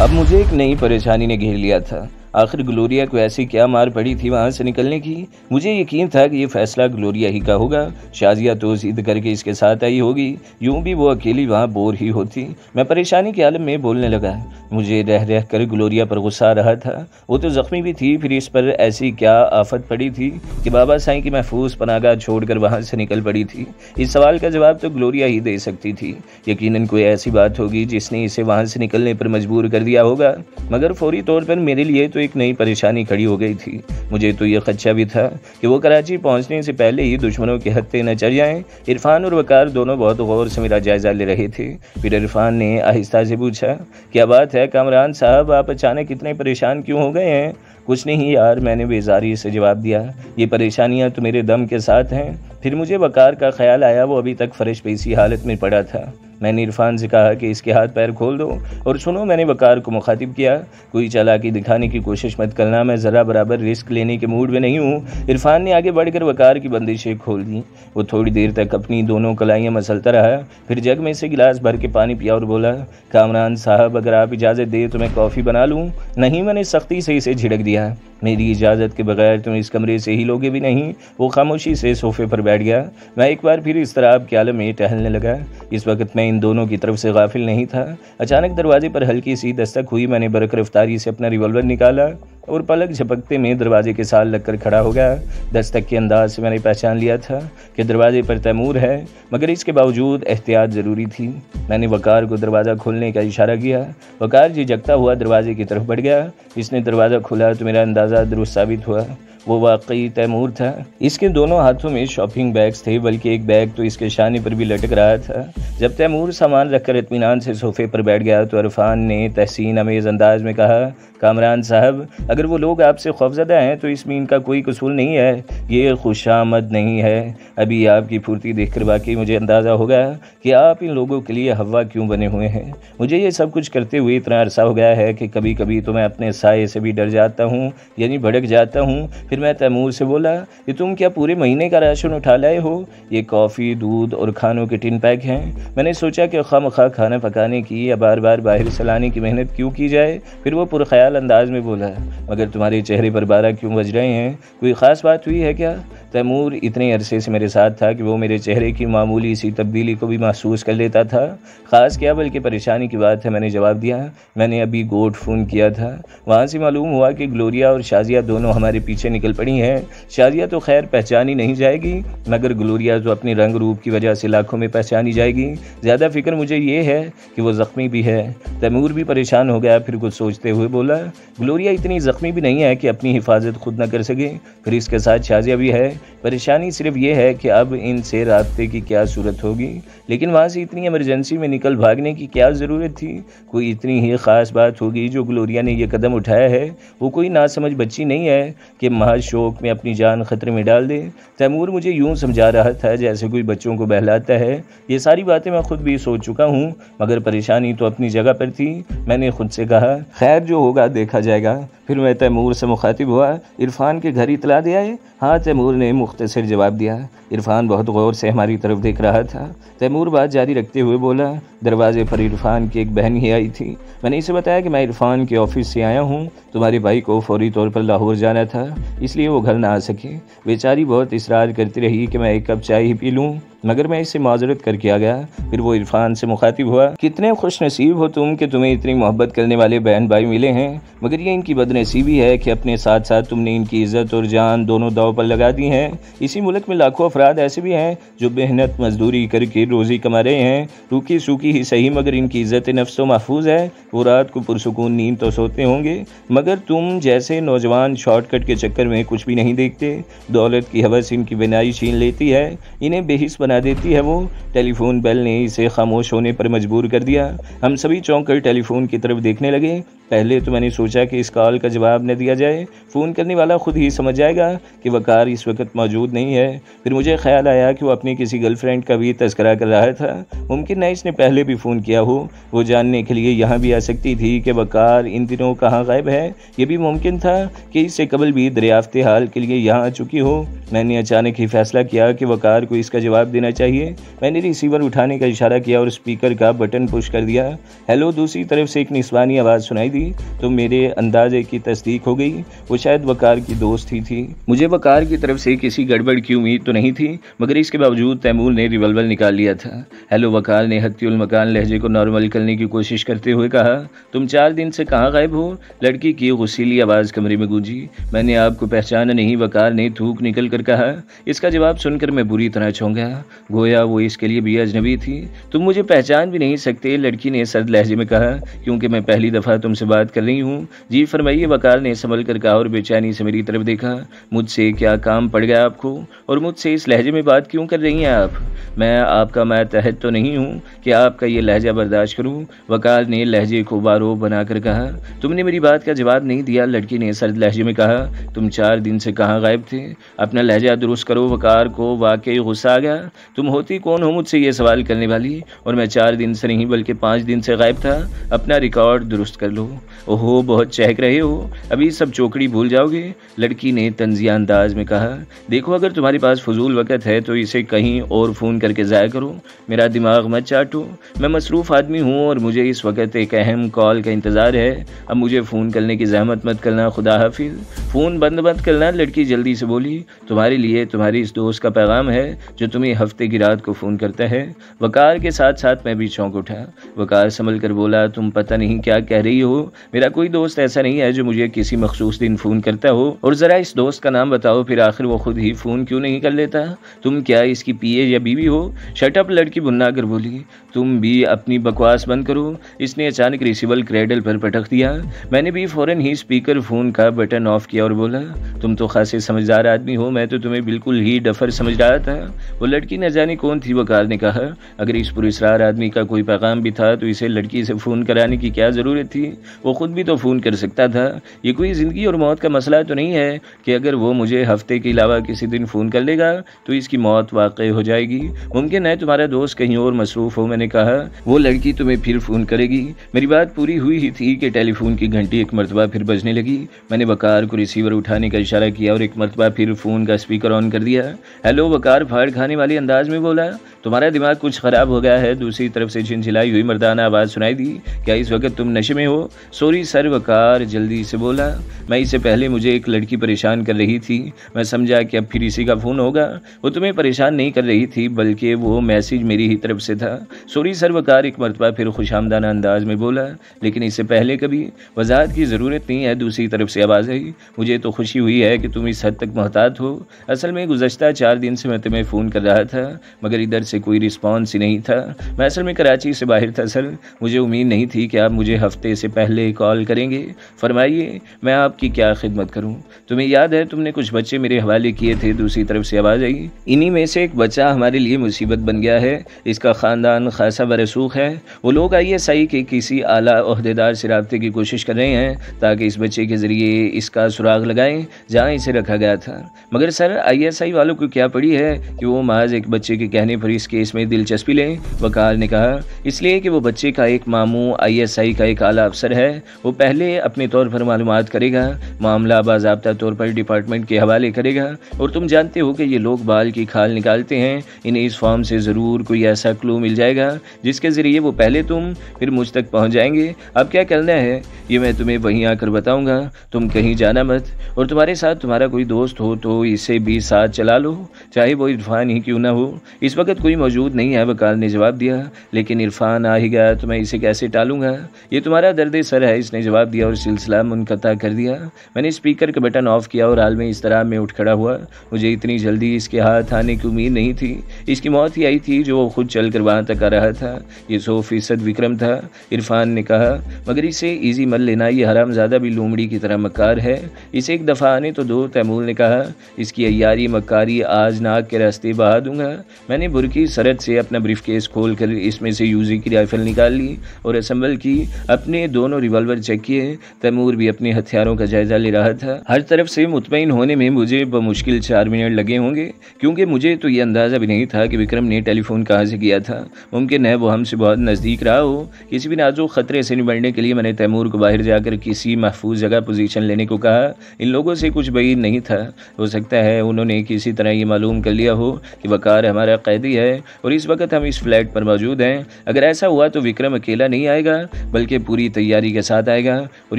अब मुझे एक नई परेशानी ने घेर लिया था। आखिर ग्लोरिया को ऐसी क्या मार पड़ी थी वहाँ से निकलने की। मुझे यकीन था कि ये फैसला ग्लोरिया ही का होगा। शाजिया तो जिद करके इसके साथ आई होगी, यूं भी वो अकेली वहाँ बोर ही होती। मैं परेशानी के आलम में बोलने लगा। मुझे रह रह कर ग्लोरिया पर गुस्सा आ रहा था। वो तो जख्मी भी थी, फिर इस पर ऐसी क्या आफत पड़ी थी कि बाबा साईं की महफूज पनाहगाह छोड़कर वहाँ से निकल पड़ी थी। इस सवाल का जवाब तो ग्लोरिया ही दे सकती थी। यकीनन कोई ऐसी बात होगी जिसने इसे वहाँ से निकलने पर मजबूर कर दिया होगा, मगर फौरी तौर पर मेरे लिए तो एक नई परेशानी खड़ी हो गई थी। मुझे तो यह खदशा भी था कि वो कराची पहुंचने से पहले ही दुश्मनों के हत्थे न चढ़ जाएं। इरफान और वकार दोनों बहुत गौर से मेरा जायजा ले रहे थे। फिर इरफान ने आहिस्ता से पूछा, क्या बात है कामरान साहब, आप अचानक इतने परेशान क्यों हो गए हैं? कुछ नहीं यार, मैंने बेजारी से जवाब दिया। ये परेशानियां तो मेरे दम के साथ हैं। फिर मुझे वकार का ख्याल आया, वो अभी तक फर्श पे इसी हालत में पड़ा था। मैंने इरफान से कहा कि इसके हाथ पैर खोल दो। और सुनो, मैंने वकार को मुखातिब किया, कोई चालाकी दिखाने की कोशिश मत करना, मैं ज़रा बराबर रिस्क लेने के मूड में नहीं हूँ। इरफान ने आगे बढ़कर वकार की बंदिशें खोल दी। वो थोड़ी देर तक अपनी दोनों कलाइयाँ मसलता रहा, फिर जग में से गिलास भर के पानी पिया और बोला, कामरान साहब अगर आप इजाज़त दे तो मैं कॉफ़ी बना लूँ? नहीं, मैंने सख्ती से इसे झिड़क दिया। मेरी इजाज़त के बगैर तुम इस कमरे से ही लोगे भी नहीं। वो खामोशी से सोफे पर बैठ गया। मैं एक बार फिर इस तरह के आलम में टहलने लगा। इस वक्त मैं इन दोनों की तरफ से गाफिल नहीं था। अचानक दरवाजे पर हल्की सी दस्तक हुई। मैंने बरक रफ्तारी से अपना रिवॉल्वर निकाला और पलक झपकते में दरवाजे के साथ लगकर खड़ा हो गया। दस्तक के अंदाज से मैंने पहचान लिया था कि दरवाजे पर तैमूर है, मगर इसके बावजूद एहतियात ज़रूरी थी। मैंने वकार को दरवाज़ा खोलने का इशारा किया। वकार झिझकता हुआ दरवाजे की तरफ बढ़ गया। इसने दरवाज़ा खोला तो मेरा अंदाज़ा दुरुस्त साबित हुआ। वो वाकई तैमूर था। इसके दोनों हाथों में शॉपिंग बैग्स थे, बल्कि एक बैग तो इसके शाने पर भी लटक रहा था। जब तैमूर सामान रखकर इत्मीनान से सोफे पर बैठ गया तो इरफान ने तहसीन अमेज़ अंदाज में कहा, कामरान साहब अगर वो लोग आपसे खौफज़दा हैं तो इसमें इनका कोई कसूर नहीं है। ये खुशामद नहीं है। अभी आपकी फुर्ती देखकर वाकई मुझे अंदाज़ा होगा कि आप इन लोगों के लिए हवा क्यों बने हुए हैं। मुझे ये सब कुछ करते हुए इतना अरसा हो गया है कि कभी कभी तो मैं अपने साये से भी डर जाता हूँ, यानी भड़क जाता हूँ। फिर मैं तैमूर से बोला कि तुम क्या पूरे महीने का राशन उठा लाए हो? ये कॉफ़ी, दूध और खानों के टिन पैक हैं। मैंने सोचा कि खामखा खाना पकाने की या बार बार बाहर से लाने की मेहनत क्यों की जाए। फिर वो पुरख्याल अंदाज में बोला, मगर तुम्हारे चेहरे पर 12 क्यों बज रहे हैं? कोई ख़ास बात हुई है क्या? तैमूर इतने अरसे से मेरे साथ था कि वो मेरे चेहरे की मामूली सी तब्दीली को भी महसूस कर लेता था। ख़ास क्या बल्कि परेशानी की बात है। मैंने जवाब दिया, मैंने अभी गोट फ़ोन किया था। वहाँ से मालूम हुआ कि ग्लोरिया और शाजिया दोनों हमारे पीछे निकल पड़ी हैं। शाजिया तो खैर पहचानी नहीं जाएगी, मगर ग्लोरिया तो अपनी रंग रूप की वजह से लाखों में पहचानी जाएगी। ज़्यादा फिक्र मुझे ये है कि वो ज़ख्मी भी है। तैमूर भी परेशान हो गया। फिर कुछ सोचते हुए बोला, ग्लोरिया इतनी ज़ख्मी भी नहीं है कि अपनी हिफाजत खुद न कर सके। फिर इसके साथ शाजिया भी है। परेशानी सिर्फ ये है कि अब इनसे राब्ते की क्या सूरत होगी। लेकिन वहाँ से इतनी इमरजेंसी में निकल भागने की क्या ज़रूरत थी? कोई इतनी ही ख़ास बात होगी जो ग्लोरिया ने यह कदम उठाया है। वो कोई नासमझ बच्ची नहीं है कि महज शौक में अपनी जान खतरे में डाल दे। तैमूर मुझे यूं समझा रहा था जैसे कोई बच्चों को बहलाता है। ये सारी बातें मैं खुद भी सोच चुका हूँ, मगर परेशानी तो अपनी जगह पर थी। मैंने खुद से कहा, खैर जो होगा देखा जाएगा। फिर मैं तैमूर से मुखातिब हुआ, इरफान के घर इतला दिया है? हाँ, तैमूर ने मुख्तसर जवाब दिया। इरफान बहुत गौर से हमारी तरफ देख रहा था। तैमूर बात जारी रखते हुए बोला, दरवाजे पर इरफान की एक बहन ही आई थी। मैंने इसे बताया कि मैं इरफान के ऑफिस से आया हूँ। तुम्हारे भाई को फौरी तौर पर लाहौर जाना था, इसलिए वो घर ना आ सके। बेचारी बहुत इसरार करती रही कि मैं एक कप चाय ही पी लूँ, मगर मैं इससे माजरत करके आ गया। फिर वो इरफान से मुखातिब हुआ, कितने खुश नसीब हो तुम कि तुम्हें इतनी मोहब्बत करने वाले बहन भाई मिले हैं। मगर ये इनकी बदनसीबी है कि अपने साथ साथ तुमने इनकी इज्जत और जान दोनों दांव पर लगा दी हैं। इसी मुल्क में लाखों अफराद ऐसे भी हैं जो मेहनत मजदूरी करके रोज़ी कमा रहे हैं, रूखी सूखी ही सही, मगर इनकी इज्जत नफ्स तो महफूज है। वो रात को पुरसुकून नींद तो सोते होंगे, मगर तुम जैसे नौजवान शॉर्टकट के चक्कर में कुछ भी नहीं देखते। दौलत की हवस इनकी बिनाई छीन लेती है, इन्हें बेहिस बना देती है। वो टेलीफोन बेल ने इसे खामोश होने पर मजबूर कर दिया। हम सभी चौंक कर टेलीफोन की तरफ देखने लगे। पहले तो मैंने सोचा कि इस कॉल का जवाब न दिया जाए, फ़ोन करने वाला खुद ही समझ जाएगा कि वकार इस वक्त मौजूद नहीं है। फिर मुझे ख्याल आया कि वो अपनी किसी गर्लफ्रेंड का भी तज़किरा कर रहा था। मुमकिन है इसने पहले भी फ़ोन किया हो। वो जानने के लिए यहाँ भी आ सकती थी कि वकार इन दिनों कहाँ गायब है। ये भी मुमकिन था कि इससे कबल भी दरियाफ्ते हाल के लिए यहाँ आ चुकी हो। मैंने अचानक ही फैसला किया कि वकार को इसका जवाब देना चाहिए। मैंने रिसीवर उठाने का इशारा किया और स्पीकर का बटन पुश कर दिया। हेलो, दूसरी तरफ से एक निस्वानी आवाज़ सुनाई दी तो मेरे अंदाजे की तस्दीक हो गई। वो शायद वकार की दोस्त ही थी। मुझे वकार की तरफ से किसी गड़बड़ की उम्मीद तो नहीं थी, मगर इसके बावजूद तैमूर ने रिवॉल्वर निकाल लिया था। हेलो, वकार ने हत्युल मकान लहजे को नॉर्मल करने की कोशिश करते हुए कहा। तुम 4 दिन से कहाँ गायब हो? लड़की की गुस्सीली आवाज़ कमरे में गूंजी। मैंने आपको पहचाना नहीं, वकार ने थूक निकल कर कहा। इसका जवाब सुनकर मैं बुरी तरह चौंक गया, गोया वो इसके लिए भी अजनबी थी। तुम मुझे पहचान भी नहीं सकते, लड़की ने सर्द लहजे में कहा। क्योंकि मैं पहली दफ़ा तुमसे बात कर रही हूँ। जी फरमाइए, वकार ने संभल कर कहा और बेचैनी से मेरी तरफ देखा। मुझसे क्या काम पड़ गया आपको, और मुझसे इस लहजे में बात क्यों कर रही हैं आप? मैं आपका मातहत तो नहीं हूँ कि आपका ये लहजा बर्दाश्त करूँ, वकार ने लहजे को बारो बनाकर कहा। तुमने मेरी बात का जवाब नहीं दिया, लड़की ने सर्द लहजे में कहा। तुम 4 दिन से कहाँ गायब थे? अपना लहजा दुरुस्त करो। वकार को वाकई गुस्सा आ गया। तुम होती कौन हो मुझसे ये सवाल करने वाली? और मैं 4 दिन से नहीं बल्कि 5 दिन से गायब था। अपना रिकॉर्ड दुरुस्त कर लो। ओहो, बहुत चहक रहे हो, अभी सब चौकड़ी भूल जाओगे, लड़की ने तंजिया अंदाज में कहा। देखो, अगर तुम्हारे पास फजूल वक़्त है तो इसे कहीं और फ़ोन करके ज़ाया करो, मेरा दिमाग मत चाटो। मैं मसरूफ़ आदमी हूँ और मुझे इस वक्त एक अहम कॉल का इंतज़ार है। अब मुझे फ़ोन करने की ज़हमत मत करना, खुदा हाफिज़। फ़ोन बंद मत करना, लड़की जल्दी से बोली। तुम्हारे लिए तुम्हारी इस दोस्त का पैगाम है जो तुम्हें हफ्ते की रात को फ़ोन करता है। वकार के साथ साथ मैं भी चौंक उठा। वकार संभल कर बोला, तुम पता नहीं क्या कह रही हो। मेरा कोई दोस्त ऐसा नहीं है जो मुझे किसी मखसूस दिन फ़ोन करता हो। और ज़रा इस दोस्त का नाम बताओ, फिर आखिर वो खुद ही फ़ोन क्यों नहीं कर लेता? तुम क्या इसकी पीए या बीवी हो? शटअप, लड़की भुन्ना कर बोली। तुम भी अपनी बकवास बंद करो। इसने अचानक रिसीवर क्रेडल पर पटक दिया। मैंने भी फ़ौरन ही स्पीकर फ़ोन का बटन ऑफ किया और बोला, तुम तो खासे समझदार आदमी हो, मैं तो तुम्हें बिल्कुल ही डफर समझ रहा था। वो लड़की न जाने कौन थी, वकार ने कहा। अगर इस पुरस्कार आदमी का कोई पैगाम भी था तो इसे लड़की से फ़ोन कराने की क्या ज़रूरत थी? वो खुद भी तो फ़ोन कर सकता था। ये कोई ज़िंदगी और मौत का मसला तो नहीं है कि अगर वो मुझे हफ्ते के अलावा किसी दिन फ़ोन कर लेगा तो इसकी मौत वाक़ई हो जाएगी। मुमकिन है तुम्हारा दोस्त कहीं और मसरूफ़ हो। मैंने कहा, वो लड़की तुम्हें फिर फ़ोन करेगी। मेरी बात पूरी हुई ही थी कि टेलीफोन की घंटी एक मरतबा फिर बजने लगी। मैंने वकार को रिसीवर उठाने का इशारा किया और एक मरतबा फिर फ़ोन का स्पीकर ऑन कर दिया। हेलो, वकार फाड़ खाने वाले अंदाज में बोला। तुम्हारा दिमाग कुछ ख़राब हो गया है? दूसरी तरफ से झिलझिलाई हुई मर्दाना आवाज़ सुनाई दी। क्या इस वक्त तुम नशे में हो? सॉरी सर, वकार जल्दी से बोला। मैं इससे पहले मुझे एक लड़की परेशान कर रही थी, मैं समझा कि अब फिर इसी का फ़ोन होगा। वो तुम्हें परेशान नहीं कर रही थी बल्कि वो मैसेज मेरी ही तरफ से था। सॉरी सर, वकार एक मरतबा फिर खुशामदाना अंदाज में बोला। लेकिन इससे पहले कभी वजाहत की ज़रूरत नहीं है, दूसरी तरफ से आवाज़ आई। मुझे तो खुशी हुई है कि तुम इस हद तक मोहतात हो। असल में गुज़श्ता 4 दिन से मैं तुम्हें फ़ोन कर रहा था, मगर इधर से कोई रिस्पॉन्स ही नहीं था। मैं असल में कराची से बाहर था सर। मुझे उम्मीद नहीं थी कि आप मुझे हफ्ते से पहले कॉल करेंगे। फरमाइए, मैं आपकी क्या खिदमत करूं? तुम्हें याद है तुमने कुछ बच्चे मेरे हवाले किए थे? दूसरी तरफ से आवाज़ आई। इन्हीं में से एक बच्चा हमारे लिए मुसीबत बन गया है। इसका ख़ानदान खासा बरसूख है। वो लोग ISI के किसी आला ओहदेदार से रब्ते की कोशिश कर रहे हैं ताकि इस बच्चे के ज़रिए इसका सुराग लगाएं जहाँ इसे रखा गया था। मगर सर, ISI वालों को क्या पड़ी है कि वो महज एक बच्चे के कहने पर इस केस में दिलचस्पी लें? वकार ने कहा, इसलिए कि वो बच्चे का एक मामू ISI का एक आला अफसर है। वो पहले अपने तौर पर मालूमात करेगा, मामला बाज़ाब्ता तौर पर डिपार्टमेंट के हवाले करेगा। और तुम जानते हो कि ये लोग बाल की खाल निकालते हैं। इन्हें इस फॉर्म से ज़रूर कोई ऐसा क्लू मिल जाएगा जिसके ज़रिए वो पहले तुम फिर मुझ तक पहुँच जाएंगे। अब क्या करना है ये मैं तुम्हें वहीं आकर बताऊँगा। तुम कहीं जाना मत, और तुम्हारे साथ तुम्हारा कोई दोस्त हो तो इसे भी साथ चला लो, चाहे वो इरफान ही क्यों ना हो। इस वक्त कोई मौजूद नहीं है, वकार ने जवाब दिया। लेकिन इरफान आ ही गया तो मैं इसे कैसे टालूंगा? ये तुम्हारा दर्द सर है, इसने जवाब दिया और सिलसिला मुनक़ता कर दिया। मैंने स्पीकर का बटन ऑफ किया और हाल में इस तरह में उठ खड़ा हुआ। मुझे इतनी जल्दी इसके हाथ आने की उम्मीद नहीं थी। इसकी मौत ही आई थी जो वो खुद चल कर वहाँ तक आ रहा था। ये 100% विक्रम था, इरफान ने कहा। मगर इसे ईजी मत लेना, ये हरामज़ादा भी लोमड़ी की तरह मक्कार है। इसे एक दफ़ा आने तो दो, तैमूर ने कहा। इसकी अय्यारी मक्कारी आज नाक के रास्ते बहा दूंगा। मैंने बुरकी सरत से अपना ब्रीफकेस खोल कर इसमें से यूजी की राइफल निकाल ली और असेंबल की, अपने दोनों रिवॉल्वर चेक किए। तैमूर भी अपने हथियारों का जायजा ले रहा था। हर तरफ से मुतमईन होने में मुझे बमुश्किल 4 मिनट लगे होंगे, क्योंकि मुझे तो ये अंदाज़ा भी नहीं था कि विक्रम ने टेलीफोन कहाँ से किया था। मुमकिन है वो हमसे बहुत नज़दीक रहा हो। किसी भी नाजुक खतरे से निपटने के लिए मैंने तैमूर को बाहर जाकर किसी महफूज जगह पोजीशन लेने को कहा। इन लोगों से कुछ बैद नहीं था। हो सकता है उन्होंने किसी तरह ये मालूम कर लिया हो कि वकार हमारा कैदी है और इस वक्त हम इस फ्लैट पर मौजूद हैं। अगर ऐसा हुआ तो विक्रम अकेला नहीं आएगा, बल्कि पूरी तैयारी के साथ आएगा और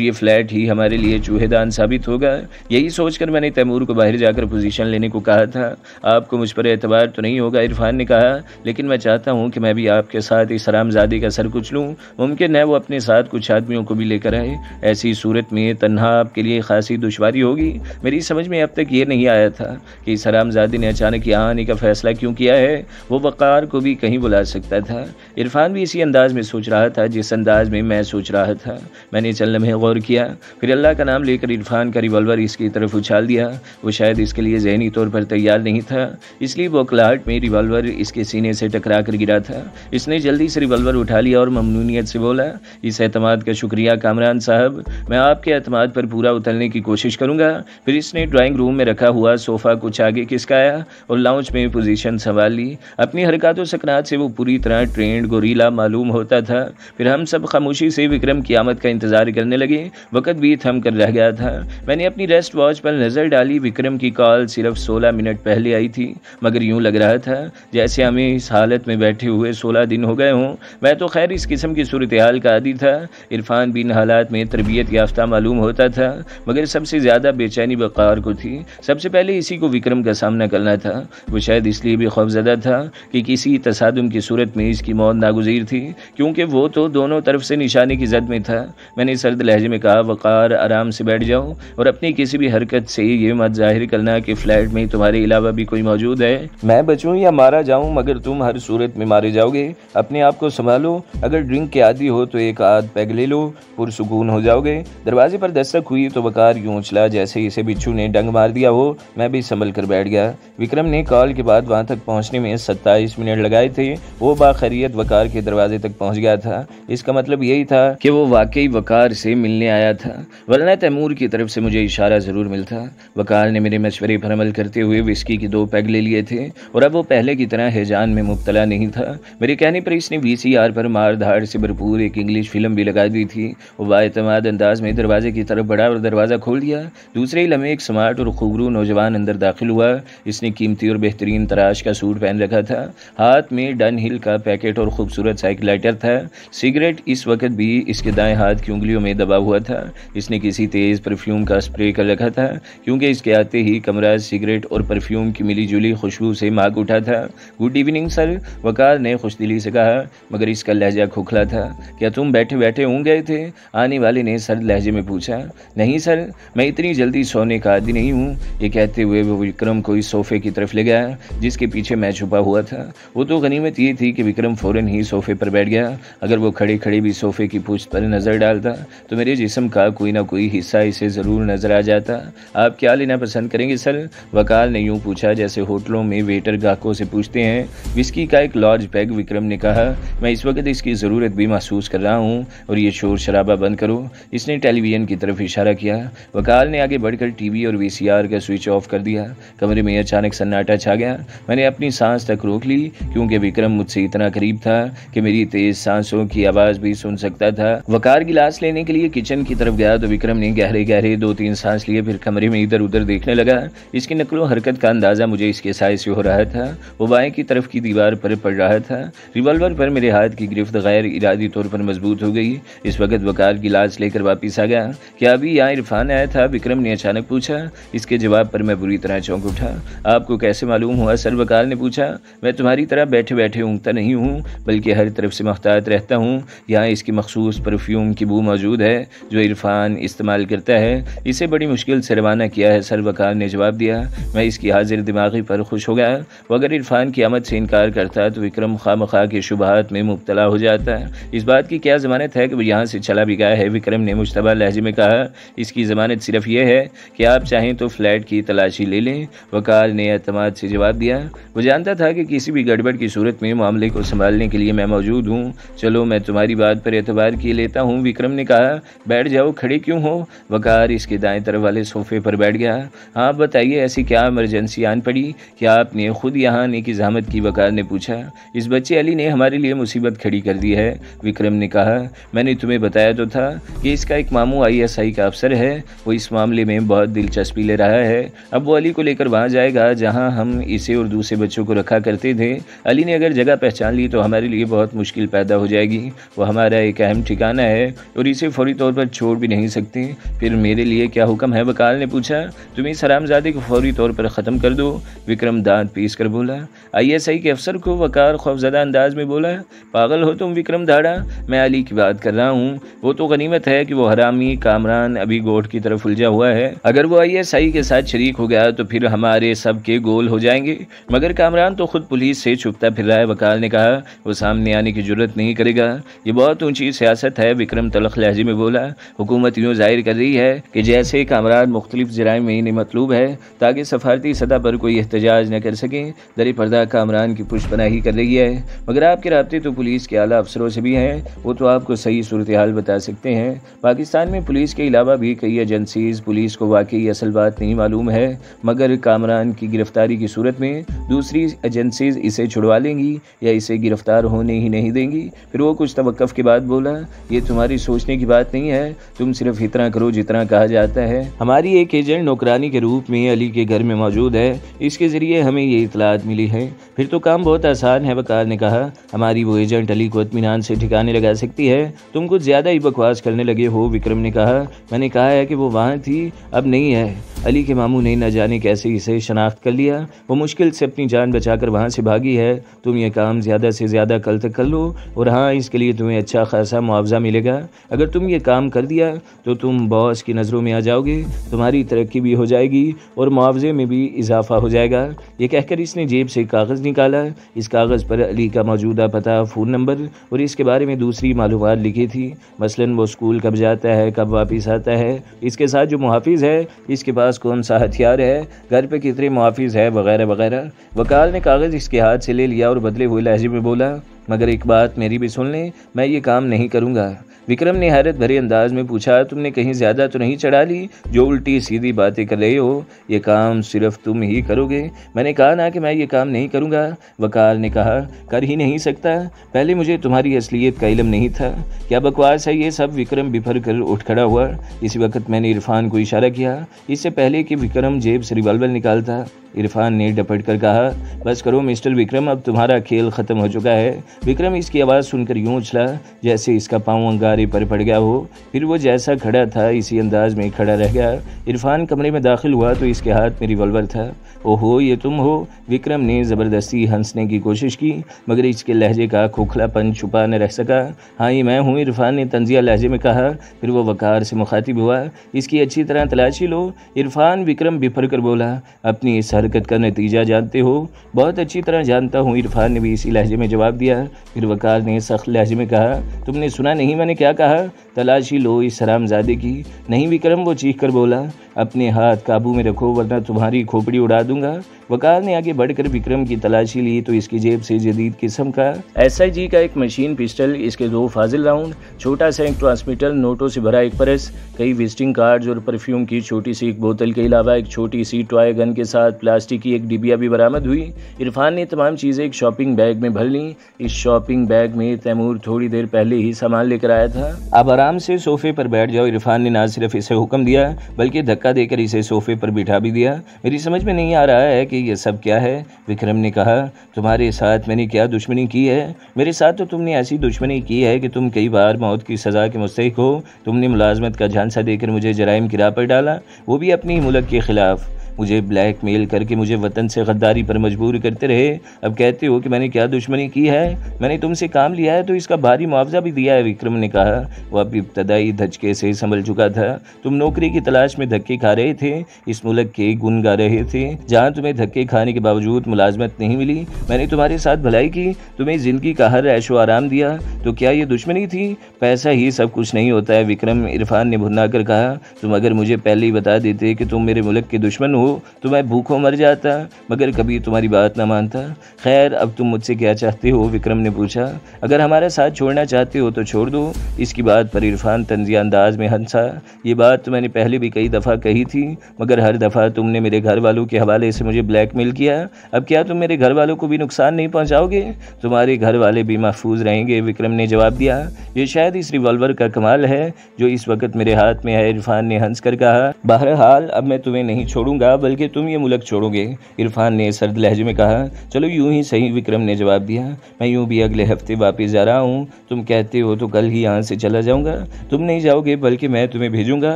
ये फ्लैट ही हमारे लिए चूहेदान साबित होगा। यही सोचकर मैंने तैमूर को बाहर जाकर पोजीशन लेने को कहा था। आपको मुझ पर एतबार तो नहीं होगा, इरफान ने कहा, लेकिन मैं चाहता हूँ कि मैं भी आपके साथ इस हरामजादे का सर कुचलूँ। मुमकिन है वो अपने साथ कुछ आदमियों को भी लेकर आए। ऐसी सूरत में तन्हा आपके लिए खासी दुश्वारी होगी। मेरी समझ में अब तक ये नहीं आया था कि इस हरामजादे ने अचानक यहाँ आने का फैसला क्यों किया है। वो वकार को भी कहीं बुला सकता था। इरफान भी इसी अंदाज में सोच रहा था जिस अंदाज में मैं सोच रहा था। मैंने चंद लम्हे गौर किया, फिर अल्लाह का नाम लेकर इरफान का रिवॉल्वर इसकी तरफ उछाल दिया। वो शायद इसके लिए ज़हनी तौर पर तैयार नहीं था, इसलिए बौखलाहट में रिवॉल्वर इसके सीने से टकरा कर गिरा था। इसने जल्दी से रिवॉल्वर उठा लिया और ममनूनियत से बोला, इस एतमाद का शुक्रिया कामरान साहब, मैं आपके एतमाद पर पूरा उतरने की कोशिश करूंगा। फिर इसने ड्राइंग रूम में रखा हुआ सोफ़ा कुछ आगे खिसकाया और लाउंज में पोजीशन संभाल ली। अपनी हरकतों सकनात से वो पूरी तरह ट्रेंड गोरीला मालूम होता था। फिर हम सब खामोशी से विक्रम की आमद का इंतजार करने लगे। वक्त भी थम कर रह गया था। मैंने अपनी रेस्ट वॉच पर नज़र डाली। विक्रम की कॉल सिर्फ 16 मिनट पहले आई थी, मगर यूं लग रहा था जैसे हमें इस हालत में बैठे हुए 16 दिन हो गए हों। मैं तो खैर इस किस्म की सूरत हाल का आदी था। इरफान भी इन हालात में तरबियत याफ्ता मालूम होता था, मगर सबसे ज़्यादा बेचैनी वकार को थी। सबसे पहले इसी को विक्रम का सामना करना था। वो शायद इसलिए भी खौफजदा था कि किसी तसादुम की सूरत में इसकी मौत नागुज़ीर थी, क्योंकि वो तो दोनों तरफ से निशाने की जद में था। मैंने सर्द लहजे में कहा, वकार आराम से बैठ जाओ और अपनी किसी भी हरकत से ये मत जाहिर करना कि फ्लैट में तुम्हारे अलावा भी कोई मौजूद है। मैं बचूं या मारा जाऊं, मगर तुम हर सूरत में मारे जाओगे। अपने आप को संभालो। अगर ड्रिंक के आदी हो तो एक आध पैग ले लो, पुरसुकून हो जाओगे। दरवाजे पर दस्तक हुई तो वकार यूं उछला जैसे इसे बिच्छू ने डंग मार दिया हो। मैं भी संभल कर बैठ गया। विक्रम ने कॉल के बाद वहां तक पहुंचने में 27 मिनट लगाए थे। वो बाखैरियत वकार के दरवाजे तक पहुंच गया था। इसका मतलब यही था कि वो वाकई वकार से मिलने आया था, वरना तैमूर की तरफ से मुझे इशारा जरूर मिलता। वकार ने मेरे मशवरे पर अमल करते हुए विस्की की 2 पैग ले लिए थे और अब वो पहले की तरह हैजान में मुब्तला नहीं था। मेरे कहने पर इसने VCR पर मार धाड़ से भरपूर एक इंग्लिश फिल्म भी लगा दी थी। वो बाएतमाद अंदाज में दरवाजे की तरफ बढ़ा और दरवाज़ा खोल दिया। दूसरे ही लम्हे एक स्मार्ट और खूबरू नौजवान अंदर दाखिल हुआ। इसने कीमती और बेहतरीन तराश का सूट पहन रखा था। हाथ में डन हिल का पैकेट और खूबसूरत साइकिल लाइटर था। सिगरेट इस वक्त भी इसके दाएं हाथ की उंगलियों में दबा हुआ था। इसने किसी तेज़ परफ्यूम का स्प्रे कर रखा था, क्योंकि इसके आते ही कमरा सिगरेट और परफ्यूम की मिली जुली खुशबू से महक उठा था। गुड इवनिंग सर, वकार ने खुशदिली से कहा, मगर इसका लहजा खोखला था। क्या तुम बैठे बैठे ऊँघ गए थे? आने वाले ने सर्द लहजे में पूछा। नहीं सर, मैं इतनी जल्दी सोने का आदी नहीं हूँ। ये कहते हुए वो विक्रम को इस सोफे की तरफ ले गया जिसके पीछे मैं छुपा हुआ था। वो तो गनीमत ये थी कि विक्रम फौरन ही सोफे पर बैठ गया। अगर वो खड़े खड़े भी सोफे की पूंछ पर नजर डालता तो मेरे जिस्म का कोई ना कोई हिस्सा इसे जरूर नजर आ जाता। आप क्या लेना पसंद करेंगे सर? वकार ने यूं पूछा जैसे होटलों में वेटर ग्राहकों से पूछते हैं। विस्की का एक लार्ज पैग विक्रम ने कहा। मैं इस वक्त इसकी ज़रूरत भी महसूस कर रहा हूँ और ये शोर शराबा बंद करो। इसने टेलीविज़न की तरफ इशारा किया। वकार ने आगे बढ़कर टीवी और VCR का स्विच ऑफ कर दिया। कमरे में अचानक सन्नाटा छा गया। मैंने अपनी सांस तक रोक ली, क्योंकि विक्रम मुझसे इतना करीब था कि मेरी तेज सांसों की आवाज़ भी सुन सकता था। वकार गिलास लेने के लिए किचन की तरफ गया तो विक्रम ने गहरे गहरे 2-3 सांस लिए, फिर कमरे में इधर उधर देखने लगा। इसकी नकलो हरकत का अंदाज़ा मुझे इसके साय से हो रहा था। वो बाएं की तरफ की दीवार पर पड़ रहा था। रिवॉल्वर पर मेरे हाथ की गिरफ्त गैर इरादी तौर पर मजबूत हो गई। इस वक्त वकार गिलास लेकर वापिस आ गया। क्या अभी यहाँ इरफान आया था? विक्रम ने अचानक पूछा। इसके जवाब पर मैं बुरी तरह चौंक उठा। आपको कैसे मालूम हुआ सर? वकार ने पूछा। मैं तुम्हारी तरह बैठे बैठे ऊँघता नहीं हूँ, बल्कि हर तरफ से मुहतात रहता हूँ। यहाँ इसकी मखसूस परफ्यूम की बू मौजूद है जो इरफान इस्तेमाल करता है। इसे बड़ी मुश्किल से रवाना किया है सर, वकार ने जवाब दिया। मैं इसकी हाजिर दिमागी पर खुश हो गया। वो अगर इरफान की आमद से इनकार करता तो विक्रम खामखा के शुबहात में मुब्तला हो जाता। इस बात की क्या ज़मानत है कि वो यहाँ से चला भी गया है? विक्रम ने मुश्तबा लहजे में कहा। इसकी ज़मानत सिर्फ यह है कि आप चाहें तो फ्लैट की तलाशी ले लें, वकार ने एतमाद से जवाब दिया। वो जानता था कि किसी भी गड़बड़ की सूरत में मामले को संभालने के लिए लिए मैं मौजूद हूँ। चलो मैं तुम्हारी बात पर एतबार किए लेता हूँ। विक्रम ने कहा। बैठ जाओ, खड़े क्यों हो? वकार इसके दाएं तरफ वाले सोफे पर बैठ गया। हाँ बताइए, ऐसी क्या इमरजेंसी आन पड़ी? क्या आपने खुद यहाँ आने की जहमत की? वकार ने पूछा। इस बच्चे अली ने हमारे लिए मुसीबत खड़ी कर दी है, विक्रम ने कहा। मैंने तुम्हें बताया तो था कि इसका एक मामू ISI का अफसर है, वो इस मामले में बहुत दिलचस्पी ले रहा है। अब वो अली को लेकर वहाँ जाएगा जहाँ हम इसे और दूसरे बच्चों को रखा करते थे। अली ने अगर जगह पहचान ली तो हमारे लिए बहुत मुश्किल पैदा हो जाएगी। वो हमारा एक अहम ठिकाना है और इसे फौरी तौर पर छोड़ भी नहीं सकते। फिर मेरे लिए क्या हुक्म है? वकार ने पूछा। तुम इस हरामजादे को फौरी तौर पर ख़त्म कर दो, विक्रम दांत पीस कर बोला। ISI के अफसर को? वकार खौफजदा अंदाज में बोला। पागल हो तुम, विक्रम धाड़ा, मैं अली की बात कर रहा हूँ। वो तो गनीमत है कि वो हरामी कामरान अभी गोट की तरफ उलझा हुआ है। अगर वो ISI के साथ शरीक हो गया तो फिर हमारे सब के गोल हो जाएंगे। मगर कामरान तो खुद पुलिस से छुपता फिर रहा है, वकार ने कहा। वो सामने आने की जुर्रत नहीं करेगा। ये बहुत ऊंची सियासत है, विक्रम तलख लहजे में बोला। हुकूमत यूँ जाहिर कर रही है कि जैसे कामरान मुख्तलिफ जराइम में इन्हें मतलूब है ताकि सफारती सतह पर कोई एहतजाज न कर सके। दरी पर्दा कामरान की पुष्पनाही कर रही है। मगर आपके राब्ते तो पुलिस के आला अफसरों से भी हैं, वो तो आपको सही सूरत हाल बता सकते हैं। पाकिस्तान में पुलिस के अलावा भी कई एजेंसीज पुलिस को वाकई असल बात नहीं मालूम है, मगर कामरान की गिरफ्तारी की सूरत में दूसरी एजेंसीज इसे छुड़वा लेंगी या इसे गिरफ्तार होने ही नहीं देंगी। फिर वो कुछ तवक्कुफ के बाद बोला। ये तुम्हारी सोचने की बात नहीं है, तुम सिर्फ इतना करो जितना कहा जाता है। हमारी एक एजेंट नौकरानी के रूप में अली के घर में मौजूद है, इसके जरिए हमें ये इतलात मिली है। फिर तो काम बहुत आसान है, वकार ने कहा। हमारी वो एजेंट अली को इत्मीनान से ठिकाने लगा सकती है। तुम कुछ ज्यादा ही बकवास करने लगे हो, विक्रम ने कहा। मैंने कहा है कि वो वहाँ थी, अब नहीं है। अली के मामू ने न जाने कैसे इसे शनाख्त कर लिया। वो मुश्किल से अपनी जान बचाकर वहाँ से भागी है। तुम ये काम ज़्यादा से ज़्यादा कल तक कर लो और हाँ, इसके लिए तुम्हें अच्छा खासा मुआवजा मिलेगा। अगर तुम ये काम कर दिया तो तुम बॉस की नज़रों में आ जाओगे, तुम्हारी तरक्की भी हो जाएगी और मुआवजे में भी इजाफा हो जाएगा। ये कहकर इसने जेब से कागज़ निकाला। इस कागज़ पर अली का मौजूदा पता, फ़ोन नंबर और इसके बारे में दूसरी मालूमात लिखी थी। मसलन वो स्कूल कब जाता है, कब वापस आता है, इसके साथ जो मुहाफिज है इसके पास कौन सा हथियार है, घर पे कितने मुहाफिज है, वगैरह वगैरह। वकाल ने कागज़ इसके हाथ से ले लिया और बदले हुए लहजे में बोला। मगर एक बात मेरी भी सुन लें, मैं ये काम नहीं करूँगा। विक्रम ने हैरत भरे अंदाज में पूछा। तुमने कहीं ज़्यादा तो नहीं चढ़ा ली जो उल्टी सीधी बातें कर रहे हो? ये काम सिर्फ तुम ही करोगे? मैंने कहा ना कि मैं ये काम नहीं करूँगा, वकार ने कहा। कर ही नहीं सकता? पहले मुझे तुम्हारी असलियत का इल्म नहीं था। क्या बकवास है ये सब? विक्रम बिफर कर उठ खड़ा हुआ। इसी वक्त मैंने इरफान को इशारा किया, इससे पहले कि विक्रम जेब से रिवॉल्वर निकालता। इरफान ने डपट कर कहा, बस करो मिस्टर विक्रम, अब तुम्हारा खेल ख़त्म हो चुका है। विक्रम इसकी आवाज़ सुनकर यूँ उछला जैसे इसका पाँव अंगारे पर पड़ गया हो। फिर वो जैसा खड़ा था इसी अंदाज में खड़ा रह गया। इरफान कमरे में दाखिल हुआ तो इसके हाथ में रिवॉल्वर था। ओहो, ये तुम हो? विक्रम ने ज़बरदस्ती हंसने की कोशिश की, मगर इसके लहजे का खोखलापन छुपा न रह सका। हाँ, ये मैं हूँ, इरफान ने तंजिया लहजे में कहा। फिर वो वकार से मुखातिब हुआ, इसकी अच्छी तरह तलाशी लो। इरफान, विक्रम बिफर कर बोला। अपनी इस हरकत का नतीजा जानते हो? बहुत अच्छी तरह जानता हूँ, इरफान ने भी इसी लहजे में जवाब दिया। फिर वकार ने सख्त लहजे में कहा, तुमने सुना नहीं मैंने क्या कहा? तलाशी लो इस हरामजादे की। नहीं विक्रम, वो चीख कर बोला, अपने हाथ काबू में रखो वरना तुम्हारी खोपड़ी उड़ा दूंगा। वकार ने आगे बढ़कर विक्रम की तलाशी ली तो इसकी जेब से जदीद किस्म का SIG का एक मशीन पिस्टल, इसके 2 फाजिल राउंड, छोटा सा एक ट्रांसमीटर, नोटों से भरा एक पर्स, कई विजिटिंग कार्ड्स और परफ्यूम की छोटी सी एक बोतल के अलावा एक छोटी सी टॉय गन के साथ प्लास्टिक की एक डिबिया भी बरामद हुई। इरफान ने तमाम चीज़ें एक शॉपिंग बैग में भर लीं। इस शॉपिंग बैग में तैमूर थोड़ी देर पहले ही सामान लेकर आया था। अब आराम से सोफे पर बैठ जाओ। इरफान ने ना सिर्फ इसे हुक्म दिया बल्कि धक्का देकर इसे सोफे पर बिठा भी दिया। मेरी समझ में नहीं आ रहा है कि ये सब क्या है, विक्रम ने कहा। तुम्हारे साथ मैंने क्या दुश्मनी की है? मेरे साथ तो तुमने ऐसी दुश्मनी की है कि तुम कई बार मौत की सज़ा के मुस्तहिक हो। तुमने मुलाजमत का झांसा देकर मुझे जराइम की राह पर डाला, वो भी अपनी मुल्क के खिलाफ। मुझे ब्लैकमेल करके मुझे वतन से गद्दारी पर मजबूर करते रहे। अब कहते हो कि मैंने क्या दुश्मनी की है? मैंने तुमसे काम लिया है तो इसका भारी मुआवजा भी दिया है, विक्रम ने कहा। वो अब इब्तदाई धचके से संभल चुका था। तुम नौकरी की तलाश में धक्के खा रहे थे, इस मुल्क के गुन गा रहे थे जहाँ तुम्हें धक्के खाने के बावजूद मुलाजमत नहीं मिली। मैंने तुम्हारे साथ भलाई की, तुम्हें जिंदगी का हर ऐशो आराम दिया, तो क्या ये दुश्मनी थी? पैसा ही सब कुछ नहीं होता है विक्रम, इरफान ने भुन्ना कर कहा। तुम अगर मुझे पहले ही बता देते कि तुम मेरे मुल्क के दुश्मन हो तो मैं भूखों मर जाता, मगर कभी तुम्हारी बात ना मानता। खैर अब तुम मुझसे क्या चाहते हो? विक्रम ने पूछा। अगर हमारा साथ छोड़ना चाहते हो तो छोड़ दो। इसकी बात पर इरफान तंजिया अंदाज में हंसा। ये बात तो मैंने पहले भी कई दफ़ा कही थी, मगर हर दफ़ा तुमने मेरे घर वालों के हवाले से मुझे ब्लैकमेल किया। अब क्या तुम मेरे घर वालों को भी नुकसान नहीं पहुंचाओगे? तुम्हारे घर वाले भी महफूज रहेंगे, विक्रम ने जवाब दिया। ये शायद इस रिवॉल्वर का कमाल है जो इस वक्त मेरे हाथ में है, इरफान ने हंस कर कहा। बहरहाल अब मैं तुम्हें नहीं छोड़ूंगा बल्कि तुम ये मुल्क छोड़ोगे, इरफान ने सर्द लहजे में कहा। चलो यूं ही सही, विक्रम ने जवाब दिया। मैं यूं भी अगले हफ्ते वापस जा रहा हूँ, तुम कहते हो तो कल ही यहाँ से चला जाऊँगा। तुम नहीं जाओगे बल्कि मैं तुम्हें भेजूंगा।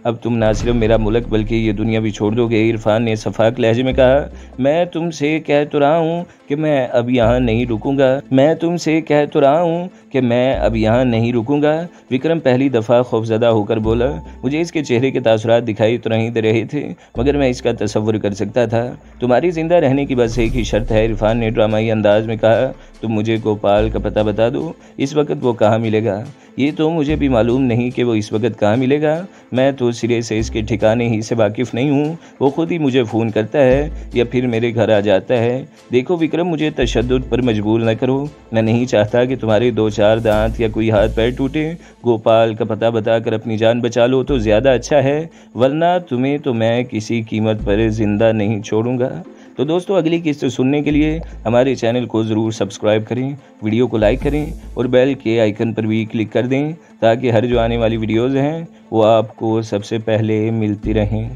अब तुम ना सिर्फ मेरा मुल्क बल्कि ये दुनिया भी छोड़ दोगे, इरफान ने सफाक लहजे में कहा। मैं तुमसे कह तो रहा हूँ कि मैं अब यहाँ नहीं रुकूंगा, मैं तुमसे कह तो रहा हूँ कि मैं अब यहाँ नहीं रुकूंगा, विक्रम पहली दफ़ा खौफजदा होकर बोला। मुझे इसके चेहरे के तासुरात दिखाई तो नहीं दे रहे थे, मगर मैं इसका तसव्वुर कर सकता था। तुम्हारी जिंदा रहने की बस एक ही शर्त है, इरफान ने ड्रामाई अंदाज में कहा। तुम मुझे गोपाल का पता बता दो, इस वक्त वो कहाँ मिलेगा? ये तो मुझे भी मालूम नहीं कि वो इस वक्त कहाँ मिलेगा। मैं तो सिरे से इसके ठिकाने ही से वाकिफ़ नहीं हूँ। वो खुद ही मुझे फ़ोन करता है या फिर मेरे घर आ जाता है। देखो विक्रम, मुझे तशद्दुद पर मजबूर न करो। मैं नहीं चाहता कि तुम्हारे 2-4 दांत या कोई हाथ पैर टूटे। गोपाल का पता बताकर अपनी जान बचा लो तो ज़्यादा अच्छा है, वरना तुम्हें तो मैं किसी कीमत पर ज़िंदा नहीं छोड़ूंगा। तो दोस्तों, अगली किस्त सुनने के लिए हमारे चैनल को ज़रूर सब्सक्राइब करें, वीडियो को लाइक करें और बेल के आइकन पर भी क्लिक कर दें ताकि हर जो आने वाली वीडियोज़ हैं वो आपको सबसे पहले मिलती रहें।